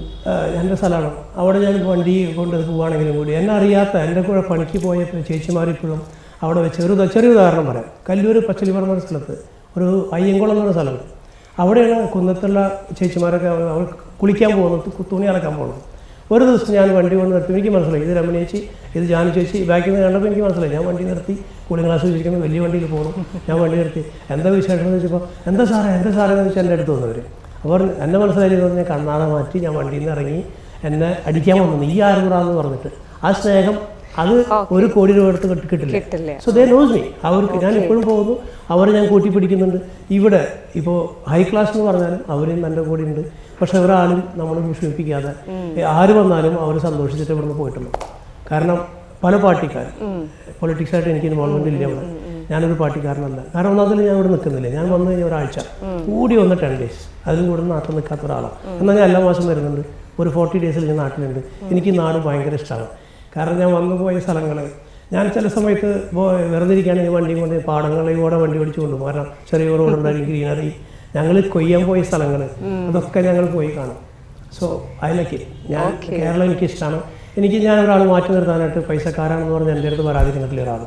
[SPEAKER 2] എൻ്റെ സ്ഥലമാണ്. അവിടെ ഞാൻ വണ്ടി കൊണ്ട് പോവുകയാണെങ്കിലും കൂടി എന്നെ അറിയാത്ത എൻ്റെ കൂടെ പണിക്ക് പോയ ചേച്ചിമാരിപ്പോഴും അവിടെ വെച്ച് ചെറിയ ഉദാഹരണം പറയാം. കല്ലൂർ പച്ചലിപ്പുറം എന്ന സ്ഥലത്ത് ഒരു അയ്യങ്കുളം എന്നൊരു സ്ഥലമുണ്ട്. അവിടെയാണ് കുന്നത്തുള്ള ചേച്ചിമാരൊക്കെ അവർ കുളിക്കാൻ പോകുന്നത്, തുണി അലക്കാൻ പോകുന്നത്. ഒരു ദിവസം ഞാൻ വണ്ടി കൊണ്ട് നിർത്തി. എനിക്ക് മനസ്സിലായി ഇത് രമണി ചേച്ചി, ഇത് ജാനു ചേച്ചി ബാക്കിൽ നിന്ന് കണ്ടപ്പോൾ എനിക്ക് മനസ്സിലായി. ഞാൻ വണ്ടി നിർത്തി, കൂളിംഗ് ഗ്ലാസ് വെച്ചിരിക്കുന്നത് വലിയ വണ്ടിയിൽ പോകണം. ഞാൻ വണ്ടി നിർത്തി. എന്താ വിശേഷം എന്ന് വെച്ചപ്പോൾ എന്താ സാറേ എന്ന് വെച്ചാൽ എൻ്റെ അടുത്ത് വന്നവർ. അവർ എന്നെ മനസ്സിലായി പറഞ്ഞാൽ കണ്ണാട മാറ്റി ഞാൻ വണ്ടിയിൽ നിന്ന് ഇറങ്ങി എന്നെ അടിക്കാൻ വന്നു. നീ ആരുകൂടാന്ന് പറഞ്ഞിട്ട് ആ സ്നേഹം അത് 1 കോടി രൂപ എടുത്ത് കിട്ടില്ല. So they knows me. അവർക്ക് ഞാൻ എപ്പോഴും പോകുന്നു, അവരെ ഞാൻ കൂട്ടിപ്പിടിക്കുന്നുണ്ട്. ഇവിടെ ഇപ്പോൾ ഹൈ ക്ലാസ് എന്ന് പറഞ്ഞാലും അവരും എൻ്റെ കൂടെ ഉണ്ട്. പക്ഷെ ഒരാളും നമ്മൾ വിഷമിപ്പിക്കാതെ ആര് വന്നാലും അവർ സന്തോഷിച്ചിട്ട് ഇവിടുന്ന് പോയിട്ടുള്ളൂ. കാരണം പല പാർട്ടിക്കാരും പൊളിറ്റിക്സായിട്ട് എനിക്ക് ഇൻവോൾവ്മെൻ്റ് ഇല്ല. ഇവിടെ ഞാനൊരു പാർട്ടിക്കാരനല്ല. കാരണം ഒന്നാമതിൽ ഞാൻ ഇവിടെ നിൽക്കുന്നില്ല. ഞാൻ വന്നു കഴിഞ്ഞാൽ ഒരാഴ്ച കൂടി വന്ന് 10 days, അതിലും കൂടെ നാട്ടിൽ നിൽക്കാത്ത ഒരാളാണ്. എന്നാൽ ഞാൻ എല്ലാ മാസം വരുന്നുണ്ട്. ഒരു 40 days ഞാൻ നാട്ടിലുണ്ട്. എനിക്ക് നാട് ഭയങ്കര ഇഷ്ടമാണ്. കാരണം ഞാൻ വന്നു പോയ സ്ഥലങ്ങൾ ഞാൻ ചില സമയത്ത് വെറുതെ ഇരിക്കുകയാണെങ്കിൽ വണ്ടിയും കൊണ്ട് പാടങ്ങളിലൂടെ വണ്ടി ഓടിച്ചു കൊണ്ടുപോകും. കാരണം ചെറിയ റോഡുണ്ടായി, ഗ്രീനറി, ഞങ്ങൾ കൊയ്യാൻ പോയ സ്ഥലങ്ങൾ അതൊക്കെ ഞങ്ങൾ പോയി കാണും. സോ അതിലൊക്കെ ഞാൻ കേരളം എനിക്കിഷ്ടമാണ്. ഞാൻ ഒരാൾ മാറ്റി നിർത്താനായിട്ട് പൈസക്കാരാണെന്ന് പറഞ്ഞാൽ എൻ്റെ അടുത്ത് പരാതിപ്പെട്ടില്ല ഒരാൾ.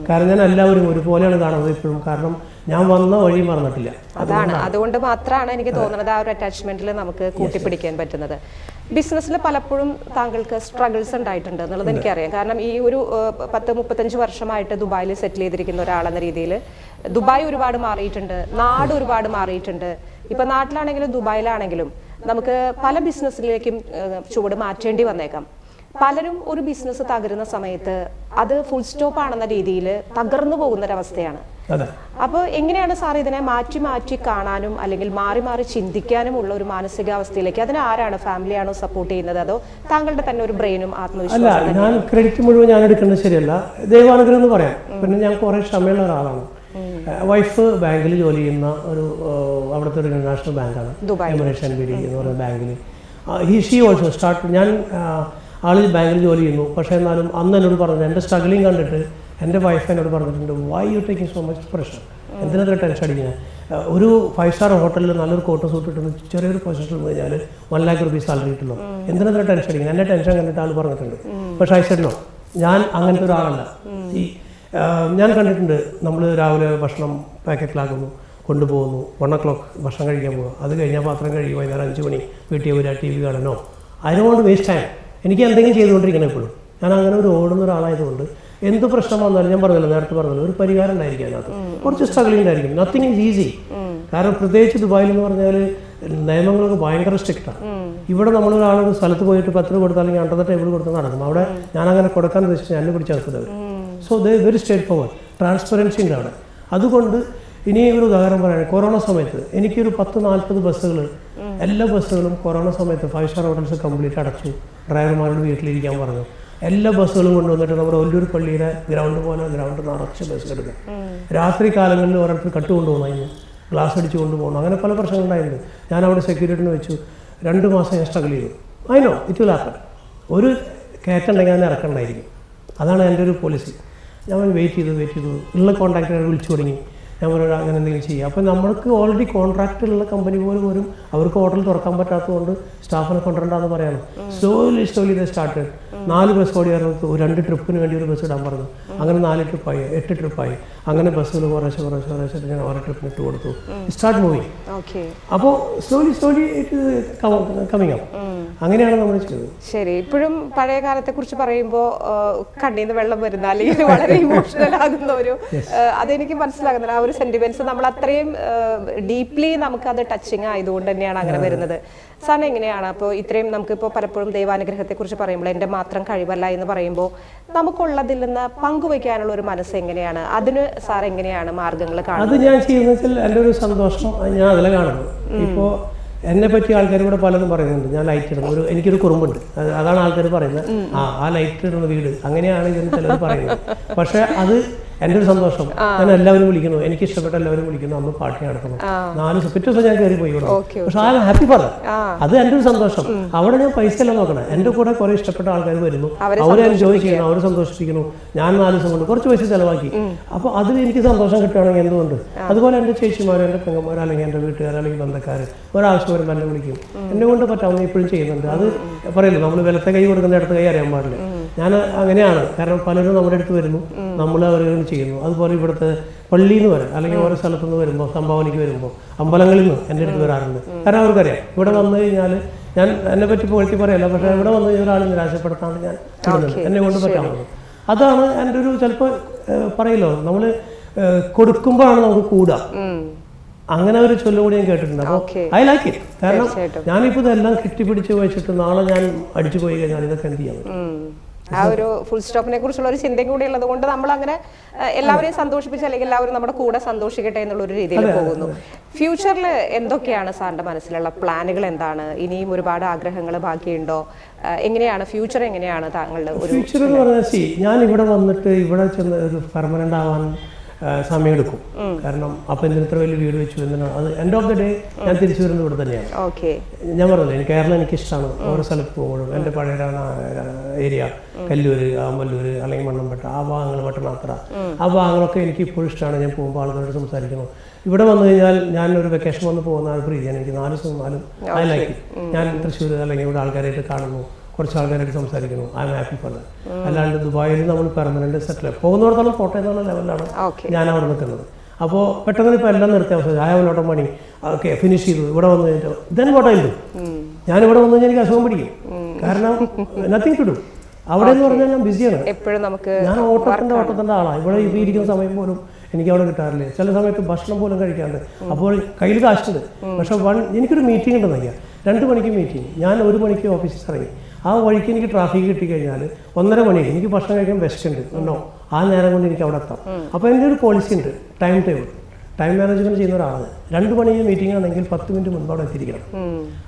[SPEAKER 2] കാരണം ഞാൻ എല്ലാവരും ഒരുപോലെയാണ് കാണുന്നത് ഇപ്പോഴും. കാരണം ഞാൻ വന്ന വഴി മറന്നിട്ടില്ല.
[SPEAKER 1] അതുകൊണ്ട് മാത്രമാണ് എനിക്ക് തോന്നുന്നത് ആ ഒരു അറ്റാച്ച്മെന്റിൽ നമുക്ക് കൂട്ടിപ്പിടിക്കാൻ പറ്റുന്നത്. ബിസിനസ്സിൽ പലപ്പോഴും താങ്കൾക്ക് സ്ട്രഗിൾസ് ഉണ്ടായിട്ടുണ്ട് എന്നുള്ളത് എനിക്കറിയാം. കാരണം ഈ ഒരു 10-35 വർഷമായിട്ട് ദുബായിൽ സെറ്റിൽ ചെയ്തിരിക്കുന്ന ഒരാളെന്ന രീതിയിൽ ദുബായ് ഒരുപാട് മാറിയിട്ടുണ്ട്, നാട് ഒരുപാട് മാറിയിട്ടുണ്ട്. ഇപ്പൊ നാട്ടിലാണെങ്കിലും ദുബായിലാണെങ്കിലും നമുക്ക് പല ബിസിനസ്സിലേക്കും ചുവട് മാറ്റേണ്ടി വന്നേക്കാം. പലരും ഒരു ബിസിനസ് തകരുന്ന സമയത്ത് അത് ഫുൾ സ്റ്റോപ്പ് ആണെന്ന രീതിയിൽ തകർന്നു പോകുന്ന ഒരവസ്ഥയാണ്. അപ്പോൾ എങ്ങനെയാണ് സാർ ഇതിനെ മാറ്റി മാറ്റി കാണാനും അല്ലെങ്കിൽ മാറി മാറി ചിന്തിക്കാനും ഉള്ള ഒരു മാനസികാവസ്ഥയിലേക്ക് അതിന് ആരാണ്, ഫാമിലിയാണോ സപ്പോർട്ട് ചെയ്യുന്നത്, അതോ താങ്കളുടെ തന്നെ ഒരു ബ്രെയിനും ആത്മവിശ്വാസം?
[SPEAKER 2] അല്ല, ഞാൻ ക്രെഡിറ്റ് മുഴുവൻ ഞാൻ എടുക്കുന്നത് ശരിയല്ല, ദൈവാനുഗ്രഹം എന്ന് പറയാം. പിന്നെ ഞാൻ കുറേ ക്ഷമയുള്ള ഒരാളാണ്. വൈഫ് ബാങ്കിൽ ജോലി ചെയ്യുന്ന ഒരു അവിടുത്തെ ഒരു ഇന്റർനാഷണൽ ബാങ്കാണ്, എമിറേറ്റ്സ് NBD എന്ന് പറയുന്ന ബാങ്കിൽ. She also start. ഞാൻ ആൾ ബാങ്കിൽ ജോലി ചെയ്യുന്നു, പക്ഷേ എന്നാലും അന്ന് എന്നോട് പറഞ്ഞത്, എൻ്റെ സ്ട്രഗിളിങ് കണ്ടിട്ട് എൻ്റെ വൈഫ് എന്നോട് പറഞ്ഞിട്ടുണ്ട്, why you taking so much pressure, എന്തിനത്ര ടെൻഷൻ അടിക്കുന്നത്? ഒരു 5-star ഹോട്ടലിൽ നല്ലൊരു കോട്ട് സൂട്ട് ഇട്ടുന്നു, ചെറിയൊരു പൊസിഷൻ എന്ന് കഴിഞ്ഞാൽ 1 lakh rupees സാലറി കിട്ടുന്നു, എന്തിനത്ര ടെൻഷൻ അടിക്കുന്നത്? എൻ്റെ ടെൻഷൻ കണ്ടിട്ട് ആൾ പറഞ്ഞിട്ടുണ്ട്. പക്ഷേ ഐസെഡ്നോ, ഞാൻ അങ്ങനത്തെ ഒരാളല്ല. ഞാൻ കണ്ടിട്ടുണ്ട്, നമ്മൾ രാവിലെ ഭക്ഷണം പാക്കറ്റിലാക്കുന്നു, കൊണ്ടുപോകുന്നു, 1 o'clock ഭക്ഷണം കഴിക്കാൻ പോകുക, അത് കഴിഞ്ഞാൽ പാത്രം കഴുകി വൈകുന്നേരം 5 മണി വീട്ടിൽ വരിക, TV കാണണോ, അതിനോട് വേസ്റ്റ് ടൈം. എനിക്ക് എന്തെങ്കിലും ചെയ്തുകൊണ്ടിരിക്കണം എപ്പോഴും. ഞാൻ അങ്ങനെ ഒരു ഓടുന്ന ഒരാളായതുകൊണ്ട് എന്ത് പ്രശ്നം വന്നാലും, ഞാൻ പറഞ്ഞല്ലോ, നേരത്തെ പറഞ്ഞല്ലോ, ഒരു പരിഹാരം ഉണ്ടായിരിക്കും അതിനകത്ത്. കുറച്ച് സ്ട്രഗിളിംഗ് ഉണ്ടായിരിക്കും. Nothing is easy. കാരണം പ്രത്യേകിച്ച് ദുബായിൽ എന്ന് പറഞ്ഞാൽ നിയമങ്ങളൊക്കെ ഭയങ്കര സ്ട്രിക്റ്റാണ്. ഇവിടെ നമ്മളൊരാളൊരു സ്ഥലത്ത് പോയിട്ട് 10 രൂപ കൊടുത്താൽ അല്ലെങ്കിൽ 100 ടേബിൾ കൊടുത്ത് നടക്കും. അവിടെ ഞാൻ അങ്ങനെ കൊടുക്കാൻ ഉദ്ദേശിച്ചാൽ എന്നെ പിടിച്ചെടുത്തത്. So they very straight forward, transparency ഉണ്ട് അവിടെ. അതുകൊണ്ട് ഇനി ഒരു ഉദാഹരണം പറയുകയാണെങ്കിൽ, കൊറോണ സമയത്ത് എനിക്കൊരു 10-40 ബസ്സുകൾ, എല്ലാ ബസ്സുകളും കൊറോണ സമയത്ത് 5-star ഹോട്ടൽസ് കംപ്ലീറ്റ് അടച്ചു. ഡ്രൈവർമാരോട് വീട്ടിലിരിക്കാൻ പറഞ്ഞു. എല്ലാ ബസ്സുകളും കൊണ്ടുവന്നിട്ട് നമ്മുടെ ഒല്ലൂർ പള്ളിയുടെ ഗ്രൗണ്ട് പോലെ ഗ്രൗണ്ട് നിറച്ച് ബസ് എടുക്കും. രാത്രി കാലങ്ങളിൽ ഓരോരുത്തർ കട്ട് കൊണ്ടുപോകുന്നു, ഗ്ലാസ് അടിച്ച് കൊണ്ടുപോകണം, അങ്ങനെ പല പ്രശ്നങ്ങളുണ്ടായിരുന്നു. ഞാൻ അവിടെ സെക്യൂരിറ്റിന് വെച്ചു. 2 മാസം ഞാൻ സ്ട്രഗിൾ ചെയ്തു. അതിനോ ഇറ്റ് വിൽ ഹാപ്പൻ. ഒരു കയറ്റുണ്ടെങ്കിൽ അതിന് ഇറക്കണ്ടായിരിക്കും. അതാണ് എൻ്റെ ഒരു പോളിസി. ഞാൻ വെയിറ്റ് ചെയ്തു ഉള്ള കോൺട്രാക്ടറെ വിളിച്ചു തുടങ്ങി. ഞാൻ പറഞ്ഞു അങ്ങനെ എന്തെങ്കിലും ചെയ്യുക. അപ്പോൾ നമ്മൾക്ക് ഓൾറെഡി കോൺട്രാക്റ്റുള്ള കമ്പനി പോലും അവർക്ക് ഹോട്ടൽ തുറക്കാൻ പറ്റാത്തതുകൊണ്ട് സ്റ്റാഫിനെ കൊണ്ടുവരണ്ടെന്ന് പറയണം. സ്ലോലി ദേ സ്റ്റാർട്ടഡ്. 4 ബസ് ഓടിയായിരുന്നു. 2 ട്രിപ്പിന് വേണ്ടി ഒരു ബസ് ഇടാൻ പറഞ്ഞു. അങ്ങനെ 4 ട്രിപ്പായി, 8 ട്രിപ്പായി. അങ്ങനെ ബസ്സുകൾ കുറേശ്ശെ ഞാൻ ഓരോ ട്രിപ്പിന് ഇട്ട് കൊടുത്തു. Start moving. അപ്പോൾ സ്ലോലി ഇറ്റ് കമ്മിങ് അപ്പ്. അങ്ങനെയാണ് നമ്മൾ ചെയ്തത്.
[SPEAKER 1] ശരി. ഇപ്പോഴും പഴയ കാലത്തെ കുറിച്ച് പറയുമ്പോൾ കണ്ണീന്ന് വെള്ളം വരുന്ന അല്ലെങ്കിൽ വളരെ ഇമോഷണൽ ആകുന്ന ഒരു അതെനിക്ക് മനസ്സിലാകുന്നില്ല. ആ ഒരു സെന്റിമെന്റ്സ് നമ്മൾ അത്രയും ഡീപ്ലി നമുക്കത് ടച്ചിങ് ആയതുകൊണ്ട് തന്നെയാണ് അങ്ങനെ വരുന്നത്. സാറിന് എങ്ങനെയാണ് അപ്പോൾ ഇത്രയും നമുക്കിപ്പോൾ പലപ്പോഴും ദൈവാനുഗ്രഹത്തെ കുറിച്ച് പറയുമ്പോൾ എൻ്റെ മാത്രം കഴിവല്ല എന്ന് പറയുമ്പോൾ നമുക്കുള്ളതിൽ നിന്ന് പങ്കുവയ്ക്കാനുള്ള ഒരു മനസ്സ് എങ്ങനെയാണ്? അതിന് സാർ എങ്ങനെയാണ് മാർഗങ്ങൾ കാണുന്നത്?
[SPEAKER 2] അത് ഞാൻ ചെയ്യുന്ന വെച്ചാൽ എൻ്റെ ഒരു സന്തോഷം ഞാൻ അതിലെ കാണുന്നത്. ഇപ്പോൾ എന്നെ പറ്റി ആൾക്കാർ കൂടെ പലതും പറയുന്നുണ്ട്, ഞാൻ ലൈറ്റ് ഇടുന്നു, എനിക്കൊരു കുറുമ്പുണ്ട്, അതാണ് ആൾക്കാർ പറയുന്നത്. ആ ലൈറ്റ് ഇടുന്ന വീട് അങ്ങനെയാണ് ഇതിന് ചിലർ പറയുന്നത്. പക്ഷെ അത് എൻ്റെ ഒരു സന്തോഷം. ഞാൻ എല്ലാവരും വിളിക്കുന്നു, എനിക്ക് ഇഷ്ടപ്പെട്ട എല്ലാവരും വിളിക്കുന്നു, അന്ന് പാർട്ടി നടക്കുന്നു. 4 പിറ്റേ ദിവസം ഞാൻ കയറി പോയി ഇവിടെ. പക്ഷെ ആ ഹാപ്പി പറ, അത് എൻ്റെ ഒരു സന്തോഷം. അവിടെ ഞാൻ പൈസ എല്ലാം നോക്കണം. എൻ്റെ കൂടെ കുറെ ഇഷ്ടപ്പെട്ട ആൾക്കാർ വരുന്നു, അവരെ എൻജോയ് ചെയ്യുന്നു, അവരെ സന്തോഷിപ്പിക്കുന്നു. ഞാൻ 4 ദിവസം കൊണ്ട് കുറച്ച് പൈസ ചിലവാക്കി. അപ്പോൾ അതിൽ എനിക്ക് സന്തോഷം കിട്ടുകയാണെങ്കിൽ എന്തുകൊണ്ട്? അതുപോലെ എൻ്റെ ചേച്ചിമാർ, എൻ്റെ പെങ്ങന്മാർ, അല്ലെങ്കിൽ എൻ്റെ വീട്ടുകാർ, അല്ലെങ്കിൽ ബന്ധക്കാർ ഒരാവശ്യം വരുമ്പോൾ എന്നെ വിളിക്കും. എന്നെ കൊണ്ട് പറ്റാവുന്ന ഇപ്പോഴും ചെയ്യുന്നുണ്ട്. അത് പറയല്ലോ, നമ്മൾ വലത്തെ കൈ കൊടുക്കുന്ന ഇടത്ത് കൈ അറിയാൻ പാടില്ല. ഞാൻ അങ്ങനെയാണ്. കാരണം പലരും നമ്മുടെ അടുത്ത് വരുന്നു, നമ്മൾ അവരോട് ചെയ്യുന്നു. അതുപോലെ ഇവിടുത്തെ പള്ളിയിൽ നിന്ന് വരാം, അല്ലെങ്കിൽ ഓരോ സ്ഥലത്തുനിന്ന് വരുമ്പോൾ, സംഭാവനയ്ക്ക് വരുമ്പോൾ, അമ്പലങ്ങളിൽ നിന്ന് എൻ്റെ അടുത്ത് വരാറുണ്ട്. കാരണം അവർക്കറിയാം ഇവിടെ വന്നു കഴിഞ്ഞാൽ ഞാൻ എന്നെ പറ്റി പുകഴ്ത്തി പറയല്ല, പക്ഷേ ഇവിടെ വന്നു കഴിഞ്ഞാൽ ഒരാൾ നിരാശപ്പെടുത്താണ്ട് ഞാൻ ഇടുന്നുണ്ട്, എന്നെ കൊണ്ട് പറ്റാവുന്നത്. അതാണ് എൻ്റെ ഒരു ചിലപ്പോൾ പറയല്ലോ, നമ്മൾ കൊടുക്കുമ്പോഴാണ് നമുക്ക് കൂടുക. അങ്ങനെ ഒരു ചൊല്ലും കൂടി ഞാൻ കേട്ടിട്ടുണ്ട്. അപ്പോൾ ഐ ലൈക്ക് ഇറ്റ്. കാരണം ഞാനിപ്പോൾ ഇതെല്ലാം കെട്ടിപ്പിടിച്ച് വെച്ചിട്ട് നാളെ ഞാൻ അടിച്ചു പോയി കഴിഞ്ഞാൽ ഇതൊക്കെ എന്ത് ചെയ്യാൻ പറ്റും?
[SPEAKER 1] ആ ഒരു ഫുൾ സ്റ്റോപ്പിനെ കുറിച്ചുള്ള ഒരു ചിന്തയും കൂടി ഉള്ളത് കൊണ്ട് നമ്മൾ അങ്ങനെ എല്ലാവരെയും സന്തോഷിപ്പിച്ച് അല്ലെങ്കിൽ എല്ലാവരും നമ്മുടെ കൂടെ സന്തോഷിക്കട്ടെ എന്നുള്ള ഒരു രീതിയിൽ പോകുന്നു. ഫ്യൂച്ചറിൽ എന്തൊക്കെയാണ് സാറിന്റെ മനസ്സിലുള്ള പ്ലാനുകൾ? എന്താണ്? ഇനിയും ഒരുപാട് ആഗ്രഹങ്ങൾ ബാക്കിയുണ്ടോ? എങ്ങനെയാണ് ഫ്യൂച്ചർ? എങ്ങനെയാണ് താങ്കളുടെ ഒരു
[SPEAKER 2] ഫ്യൂച്ചർ എന്ന് പറഞ്ഞാൽ, ഞാൻ ഇവിടെ വന്നിട്ട് ഇവിടെ ചെന്ന് ഒരു പെർമനന്റ് ആവാൻ സമയമെടുക്കും. കാരണം അപ്പം എന്തിനത്ര വലിയ വീട് വെച്ചു എന്തിനാണ് അത് എൻഡ് ഓഫ് ദ ഡേ ഞാൻ തിരിച്ചു വരുന്നത് ഇവിടെ തന്നെയാണ്. ഞാൻ പറഞ്ഞില്ലേ, എനിക്ക് കേരളം എനിക്കിഷ്ടമാണ്. ഓരോ സ്ഥലത്ത് പോകുമ്പോഴും എൻ്റെ പഴയ ഏരിയ കല്ലൂര്, ആമ്പല്ലൂർ, അല്ലെങ്കിൽ മണ്ണമ്പട്ട, ആ ഭാഗങ്ങൾ, പട്ടണാത്ര, ആ ഭാഗങ്ങളൊക്കെ എനിക്ക് ഇപ്പോഴും ഇഷ്ടമാണ്. ഞാൻ പോകുമ്പോൾ ആൾക്കാരോട് സംസാരിക്കുന്നു. ഇവിടെ വന്നു കഴിഞ്ഞാൽ ഞാൻ ഒരു വെക്കേഷൻ വന്ന് പോകുന്ന ആൾ പ്രീതിയാണ്. എനിക്ക് 4 ദിവസം 4 അതിലാക്കി ഞാൻ തൃശ്ശൂർ അല്ലെങ്കിൽ ഇവിടെ ആൾക്കാരായിട്ട് കാണുന്നു, കുറച്ച് ആൾക്കാരായിട്ട് സംസാരിക്കുന്നു. I am happy for that. അല്ലാണ്ട് ദുബായിൽ നമ്മൾ പെർമനന്റ് സെറ്റിൽ പോകുന്നിടത്തോളം ഫോട്ടോ എന്നുള്ള ലെവലിലാണ് ഞാൻ അവിടെ നിൽക്കുന്നത്. അപ്പോൾ പെട്ടെന്ന് ഇപ്പോൾ എല്ലാം നിർത്തിയ അവസ്ഥ, I have a lot of money, okay finish ചെയ്തു. ഇവിടെ വന്നു കഴിഞ്ഞിട്ട് then what I will do? ഞാൻ ഇവിടെ വന്നു കഴിഞ്ഞാൽ എനിക്ക് അസുഖം പിടിക്കും. കാരണം നത്തിങ് ടു ഡു. അവിടെ എന്ന് പറഞ്ഞാൽ ഞാൻ ബിസിയാണ്. ഞാൻ ഓട്ടത്തിൻ്റെ ആളാണ്. ഇവിടെ ഇപ്പോൾ ഇരിക്കുന്ന സമയം പോലും എനിക്ക് അവിടെ കിട്ടാറില്ല. ചില സമയത്ത് ഭക്ഷണം പോലും കഴിക്കാണ്ട്. അപ്പോൾ കയ്യിൽ കാശുണ്ട്, പക്ഷെ എനിക്കൊരു മീറ്റിംഗ് ഉണ്ടെന്ന് വയ്ക്കുക. 2 മണിക്ക് മീറ്റിംഗ്, ഞാൻ 1 മണിക്ക് ഓഫീസിൽ ഇറങ്ങി. ആ വഴിക്ക് എനിക്ക് ട്രാഫിക് കിട്ടിക്കഴിഞ്ഞാൽ 1:30 മണി എനിക്ക് ഭക്ഷണം കഴിക്കാൻ വിശക്കുണ്ട് എന്നോ ആ നേരം കൊണ്ട് എനിക്ക് അവിടെ എത്താം. അപ്പോൾ എൻ്റെ ഒരു പോളിസി ഉണ്ട്, ടൈം മാനേജ്മെൻറ്റ് ചെയ്യുന്ന ഒരാളാണ്. 2 മണിക്ക് മീറ്റിംഗ് ആണെങ്കിൽ 10 മിനിറ്റ് മുൻപ് അവിടെ എത്തിയിരിക്കണം.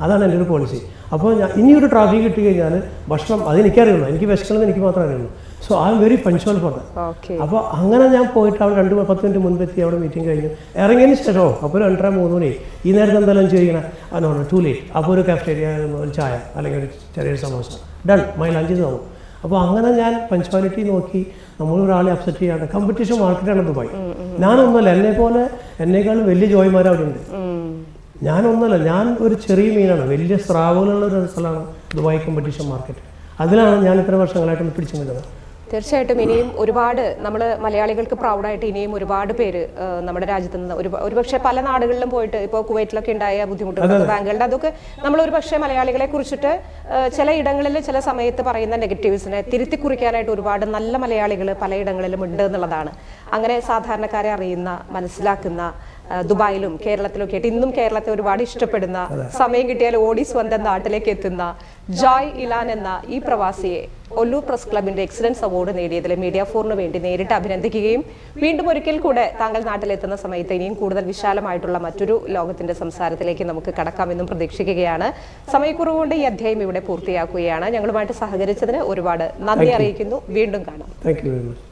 [SPEAKER 2] അതാണ് എൻ്റെ ഒരു പോളിസി. അപ്പോൾ ഇനിയൊരു ട്രാഫിക് കിട്ടി കഴിഞ്ഞാൽ ഭക്ഷണം അതെനിക്കറിയുള്ളൂ, എനിക്ക് വിശക്കണമെന്ന് എനിക്ക് മാത്രമേ അറിയുള്ളൂ. So I am very punctual for that. അപ്പോൾ അങ്ങനെ ഞാൻ പോയിട്ട് അവിടെ 10 മിനിറ്റ് മുൻപ് എത്തി അവിടെ മീറ്റിംഗ് കഴിഞ്ഞു ഇറങ്ങിയതിന് ശേഷമോ അപ്പോൾ 2:30-3 മണി ഈ നേരത്തെ എന്തായാലും ചെയ്യണം നോ ടു ലേറ്റ്. അപ്പോൾ ഒരു കാഫറ്റേരിയ ഒരു ചായ അല്ലെങ്കിൽ ഒരു ചെറിയൊരു സമോസ ഡൺ, മൈ ലഞ്ച് ആവും. അപ്പോൾ അങ്ങനെ ഞാൻ പഞ്ച്വാലിറ്റി നോക്കി നമ്മളൊരാളെ അപ്സെറ്റ് ചെയ്യാണ്ട്. കോമ്പറ്റീഷൻ മാർക്കറ്റാണ് ദുബായ്. ഞാനൊന്നുമല്ല, എന്നേക്കാളും വലിയ ജോയിമാർ അവിടെ ഉണ്ട്. ഞാനൊന്നുമല്ല, ഞാൻ ഒരു ചെറിയ മീനാണ്. വലിയ സ്രാവുകളുള്ള ഒരു സ്ഥലമാണ് ദുബായ് കോമ്പറ്റീഷൻ മാർക്കറ്റ്. അതിലാണ് ഞാൻ ഇത്ര വർഷങ്ങളായിട്ട് പിടിച്ചു നിൽക്കുന്നത്.
[SPEAKER 1] തീർച്ചയായിട്ടും ഇനിയും ഒരുപാട് നമ്മൾ മലയാളികൾക്ക് പ്രൗഡായിട്ട് ഇനിയും ഒരുപാട് പേര് നമ്മുടെ രാജ്യത്ത് നിന്ന് ഒരുപക്ഷെ പല നാടുകളിലും പോയിട്ട് ഇപ്പോൾ കുവൈറ്റിലൊക്കെ ഉണ്ടായ ബുദ്ധിമുട്ടുകൾ ബാങ്കുകളുടെ അതൊക്കെ നമ്മൾ ഒരുപക്ഷെ മലയാളികളെ കുറിച്ചിട്ട് ചില ഇടങ്ങളിൽ ചില സമയത്ത് പറയുന്ന നെഗറ്റീവ്സിനെ തിരുത്തി കുറിക്കാനായിട്ട് ഒരുപാട് നല്ല മലയാളികൾ പലയിടങ്ങളിലും ഉണ്ട് എന്നുള്ളതാണ്. അങ്ങനെ സാധാരണക്കാരെ അറിയുന്ന മനസ്സിലാക്കുന്ന ദുബായിലും കേരളത്തിലും ഒക്കെ ആയിട്ട് ഇന്നും കേരളത്തെ ഒരുപാട് ഇഷ്ടപ്പെടുന്ന, സമയം കിട്ടിയാൽ ഓടി സ്വന്തം നാട്ടിലേക്ക് എത്തുന്ന ജോയ് ഇലാൻ എന്ന ഈ പ്രവാസിയെ ഒല്ലൂർ പ്രസ് ക്ലബിന്റെ എക്സലൻസ് അവാർഡ് നേടിയതിൽ മീഡിയ 4-ന് വേണ്ടി നേരിട്ട് അഭിനന്ദിക്കുകയും വീണ്ടും ഒരിക്കൽ കൂടെ താങ്കൾ നാട്ടിലെത്തുന്ന സമയത്ത് ഇനിയും കൂടുതൽ വിശാലമായിട്ടുള്ള മറ്റൊരു ലോകത്തിന്റെ സംസാരത്തിലേക്ക് നമുക്ക് കടക്കാമെന്നും പ്രതീക്ഷിക്കുകയാണ്. സമയക്കുറവുകൊണ്ട് ഈ അധ്യായം ഇവിടെ പൂർത്തിയാക്കുകയാണ്. ഞങ്ങളുമായിട്ട് സഹകരിച്ചതിന് ഒരുപാട് നന്ദി അറിയിക്കുന്നു. വീണ്ടും കാണാം.
[SPEAKER 2] Thank you very much.